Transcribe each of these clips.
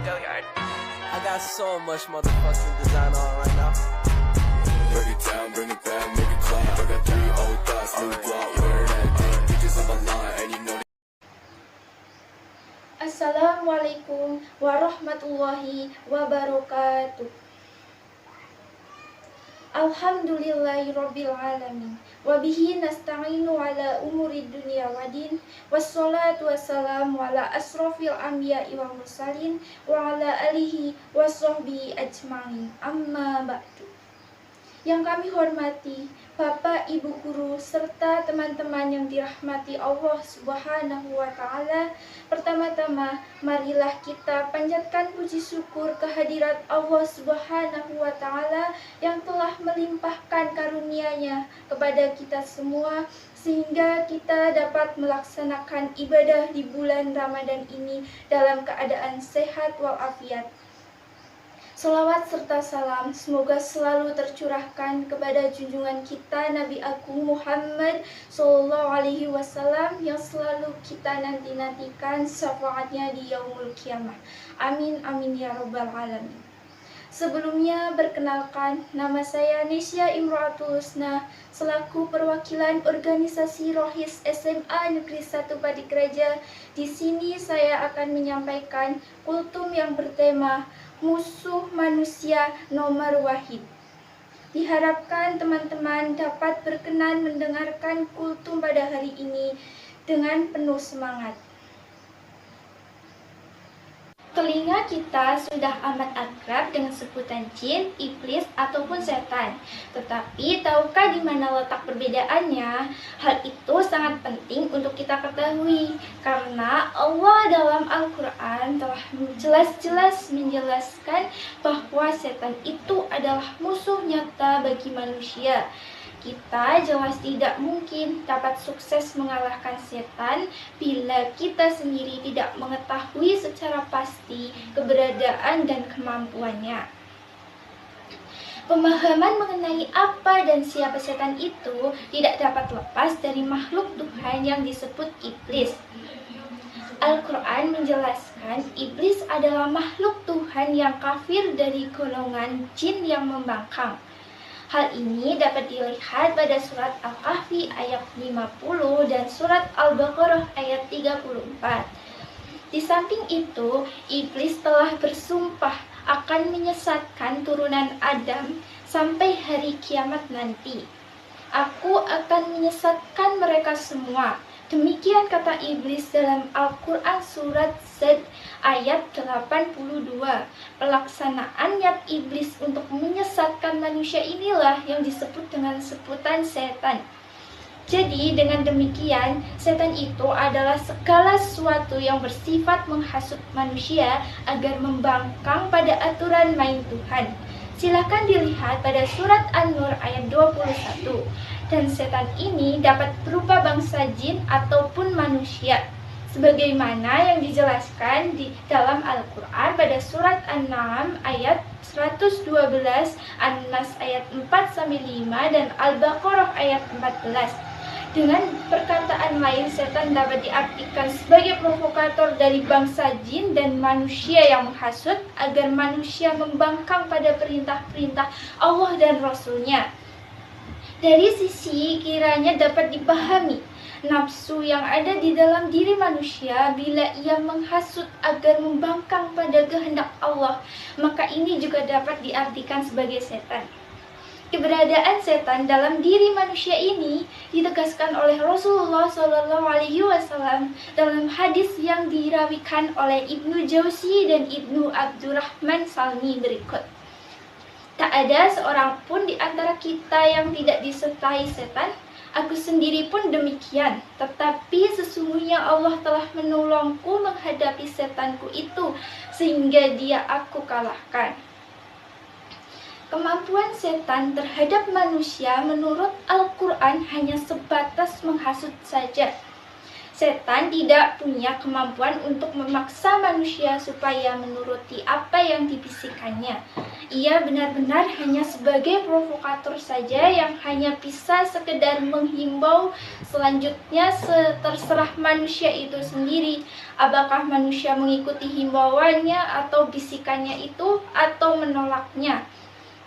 I got so much motherfucking design on right now. Break it down, bring it back, make it clap. I got 3 old thoughts, new block, where that day. Bitches on my line, and you know. Assalamualaikum warahmatullahi wabarakatuh. Alhamdulillahirabbil alamin. Wabihi nasta'inu ala umuri dunya wadin. Wassalatu wassalamu ala asrofil anbiya'i wal mursalin wa ala alihi wassohbihi ajma'in. Amma ba'du. Yang kami hormati Bapak, Ibu Guru, serta teman-teman yang dirahmati Allah Subhanahu wa Ta'ala. Pertama-tama, marilah kita panjatkan puji syukur kehadirat Allah Subhanahu wa Ta'ala yang telah melimpahkan karunia-Nya kepada kita semua, sehingga kita dapat melaksanakan ibadah di bulan Ramadan ini dalam keadaan sehat walafiat. Salawat serta salam semoga selalu tercurahkan kepada junjungan kita Nabi Agung Muhammad SAW yang selalu kita nanti-nantikan syafaatnya di yaumul kiamah. Amin amin ya rabbal alamin. Sebelumnya perkenalkan, nama saya Nisya Imro'atul Husna selaku perwakilan organisasi Rohis SMA Negeri 1 Padireja. Di sini saya akan menyampaikan kultum yang bertema Musuh Manusia Nomor Wahid. Diharapkan teman-teman dapat berkenan mendengarkan kultum pada hari ini dengan penuh semangat. Telinga kita sudah amat akrab dengan sebutan jin, iblis, ataupun setan. Tetapi tahukah di mana letak perbedaannya? Hal itu sangat penting untuk kita ketahui, karena Allah dalam Al-Quran telah jelas-jelas menjelaskan bahwa setan itu adalah musuh nyata bagi manusia. Kita jelas tidak mungkin dapat sukses mengalahkan setan bila kita sendiri tidak mengetahui secara pasti keberadaan dan kemampuannya. Pemahaman mengenai apa dan siapa setan itu tidak dapat lepas dari makhluk Tuhan yang disebut iblis. Al-Quran menjelaskan iblis adalah makhluk Tuhan yang kafir dari golongan jin yang membangkang. Hal ini dapat dilihat pada surat Al-Kahfi ayat 50 dan surat Al-Baqarah ayat 34. Di samping itu, iblis telah bersumpah akan menyesatkan turunan Adam sampai hari kiamat nanti. Aku akan menyesatkan mereka semua. Demikian kata iblis dalam Al-Quran surat Z ayat 82. Pelaksanaan niat iblis untuk menyesatkan manusia inilah yang disebut dengan sebutan setan. Jadi dengan demikian, setan itu adalah segala sesuatu yang bersifat menghasut manusia agar membangkang pada aturan main Tuhan. Silakan dilihat pada surat An-Nur ayat 21. Dan setan ini dapat berupa bangsa jin ataupun manusia, sebagaimana yang dijelaskan di dalam Al-Quran pada surat An-Naam ayat 112, An-Nas ayat 4-5, dan Al-Baqarah ayat 14. Dengan perkataan lain, setan dapat diartikan sebagai provokator dari bangsa jin dan manusia yang menghasut agar manusia membangkang pada perintah-perintah Allah dan Rasul-Nya. Dari sisi kiranya dapat dipahami nafsu yang ada di dalam diri manusia bila ia menghasut agar membangkang pada kehendak Allah, maka ini juga dapat diartikan sebagai setan. Keberadaan setan dalam diri manusia ini ditegaskan oleh Rasulullah SAW dalam hadis yang dirawikan oleh Ibnu Jauzi dan Ibnu Abdurrahman Salmi berikut. Tak ada seorang pun di antara kita yang tidak disertai setan. Aku sendiri pun demikian. Tetapi sesungguhnya Allah telah menolongku menghadapi setanku itu, sehingga dia aku kalahkan. Kemampuan setan terhadap manusia menurut Al-Quran hanya sebatas menghasut saja. Setan tidak punya kemampuan untuk memaksa manusia supaya menuruti apa yang dibisikkannya. Ia benar-benar hanya sebagai provokator saja yang hanya bisa sekedar menghimbau. Selanjutnya terserah manusia itu sendiri. Apakah manusia mengikuti himbauannya atau bisikannya itu atau menolaknya?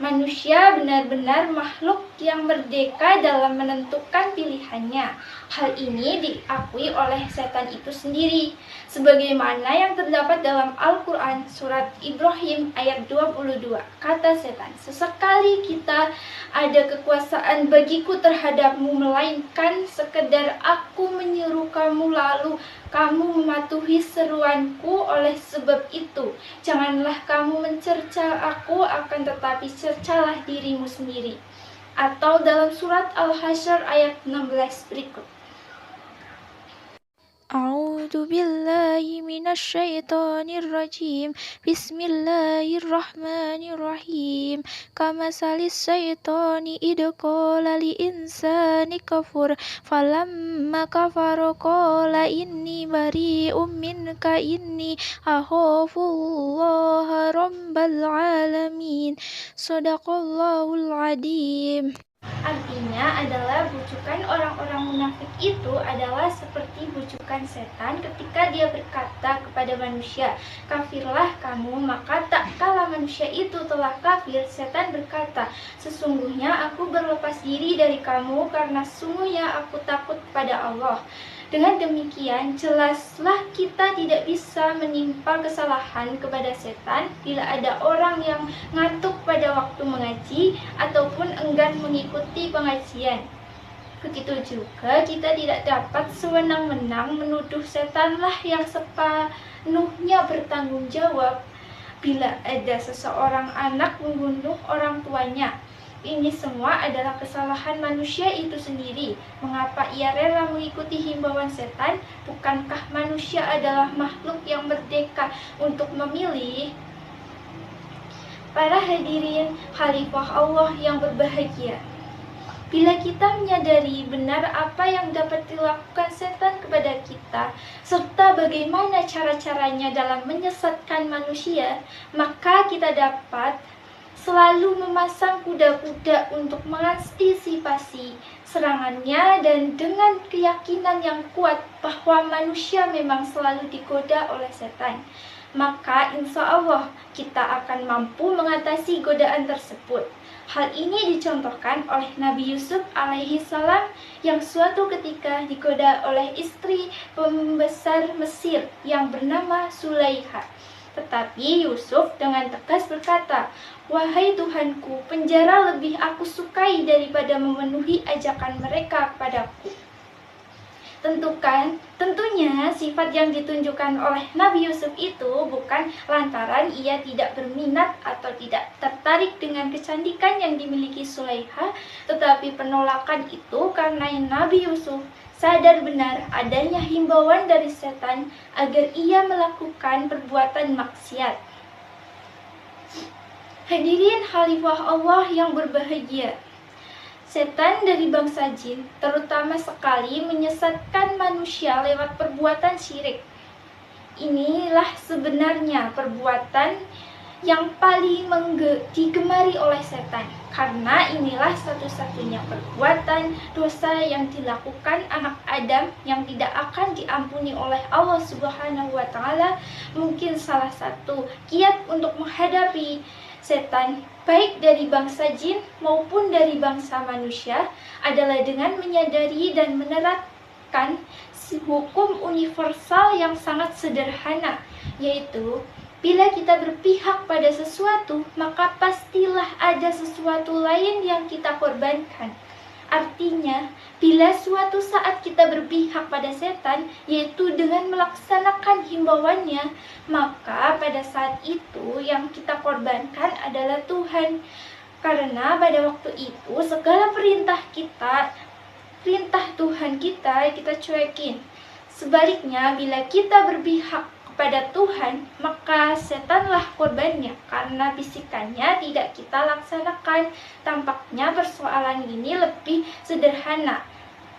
Manusia benar-benar makhluk yang merdeka dalam menentukan pilihannya. Hal ini diakui oleh setan itu sendiri. Sebagaimana yang terdapat dalam Al-Quran surat Ibrahim ayat 22. Kata setan, "Sesekali kita ada kekuasaan bagiku terhadapmu, melainkan sekedar aku menyuruh kamu lalu kamu mematuhi seruanku. Oleh sebab itu, janganlah kamu mencerca aku, akan tetapi cercalah dirimu sendiri." Atau dalam surat Al-Hasyr ayat 16 berikut. A'udzu billahi minasyaitonir rajim. Bismillahirrahmanirrahim. Kamasalis syaitoni idh qala li insani kafur falamma kafara qala inni bari'um minka inni akhafullaha rabbal alamin. Shadaqallahul adzim. Artinya adalah bujukan orang-orang munafik itu adalah seperti bujukan setan ketika dia berkata kepada manusia, "Kafirlah kamu." Maka tak kala manusia itu telah kafir, setan berkata, "Sesungguhnya aku berlepas diri dari kamu karena sungguhnya aku takut kepada Allah." Dengan demikian, jelaslah kita tidak bisa menimpa kesalahan kepada setan bila ada orang yang ngantuk pada waktu mengaji ataupun enggan mengikuti pengajian. Begitu juga kita tidak dapat sewenang-wenang menuduh setanlah yang sepenuhnya bertanggung jawab bila ada seseorang anak membunuh orang tuanya. Ini semua adalah kesalahan manusia itu sendiri. Mengapa ia rela mengikuti himbauan setan? Bukankah manusia adalah makhluk yang merdeka untuk memilih? Para hadirin khalifah Allah yang berbahagia, bila kita menyadari benar apa yang dapat dilakukan setan kepada kita, serta bagaimana cara-caranya dalam menyesatkan manusia, maka kita dapat selalu memasang kuda-kuda untuk mengantisipasi serangannya dan dengan keyakinan yang kuat bahwa manusia memang selalu digoda oleh setan. Maka insya Allah kita akan mampu mengatasi godaan tersebut. Hal ini dicontohkan oleh Nabi Yusuf alaihi salam yang suatu ketika digoda oleh istri pembesar Mesir yang bernama Sulaiha. Tetapi Yusuf dengan tegas berkata, "Wahai Tuhanku, penjara lebih aku sukai daripada memenuhi ajakan mereka kepadaku." Tentunya sifat yang ditunjukkan oleh Nabi Yusuf itu bukan lantaran ia tidak berminat atau tidak tertarik dengan kecantikan yang dimiliki Sulaiha, tetapi penolakan itu karena Nabi Yusuf sadar benar adanya himbauan dari setan agar ia melakukan perbuatan maksiat. Hadirin khalifah Allah yang berbahagia, setan dari bangsa jin terutama sekali menyesatkan manusia lewat perbuatan syirik. Inilah sebenarnya perbuatan yang paling digemari oleh setan, karena inilah satu-satunya perbuatan dosa yang dilakukan anak Adam yang tidak akan diampuni oleh Allah Subhanahu wa Ta'ala. Mungkin salah satu kiat untuk menghadapi setan baik dari bangsa jin maupun dari bangsa manusia adalah dengan menyadari dan menerapkan hukum universal yang sangat sederhana, yaitu bila kita berpihak pada sesuatu, maka pastilah ada sesuatu lain yang kita korbankan. Artinya, bila suatu saat kita berpihak pada setan, yaitu dengan melaksanakan himbauannya, maka pada saat itu yang kita korbankan adalah Tuhan. Karena pada waktu itu segala perintah Tuhan kita cuekin. Sebaliknya, bila kita berpihak kepada Tuhan, maka setanlah korbannya karena bisikannya tidak kita laksanakan. Tampaknya persoalan ini lebih sederhana.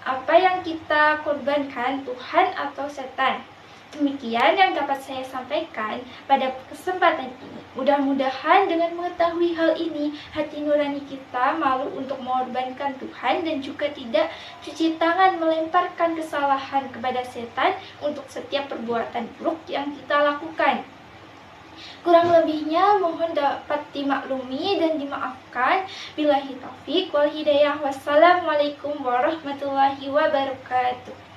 Apa yang kita korbankan, Tuhan atau setan? Demikian yang dapat saya sampaikan pada kesempatan ini. Mudah-mudahan dengan mengetahui hal ini, hati nurani kita malu untuk mengorbankan Tuhan dan juga tidak cuci tangan melemparkan kesalahan kepada setan untuk setiap perbuatan buruk yang kita lakukan. Kurang lebihnya mohon dapat dimaklumi dan dimaafkan. Billahi taufik wal hidayah. Wassalamualaikum warahmatullahi wabarakatuh.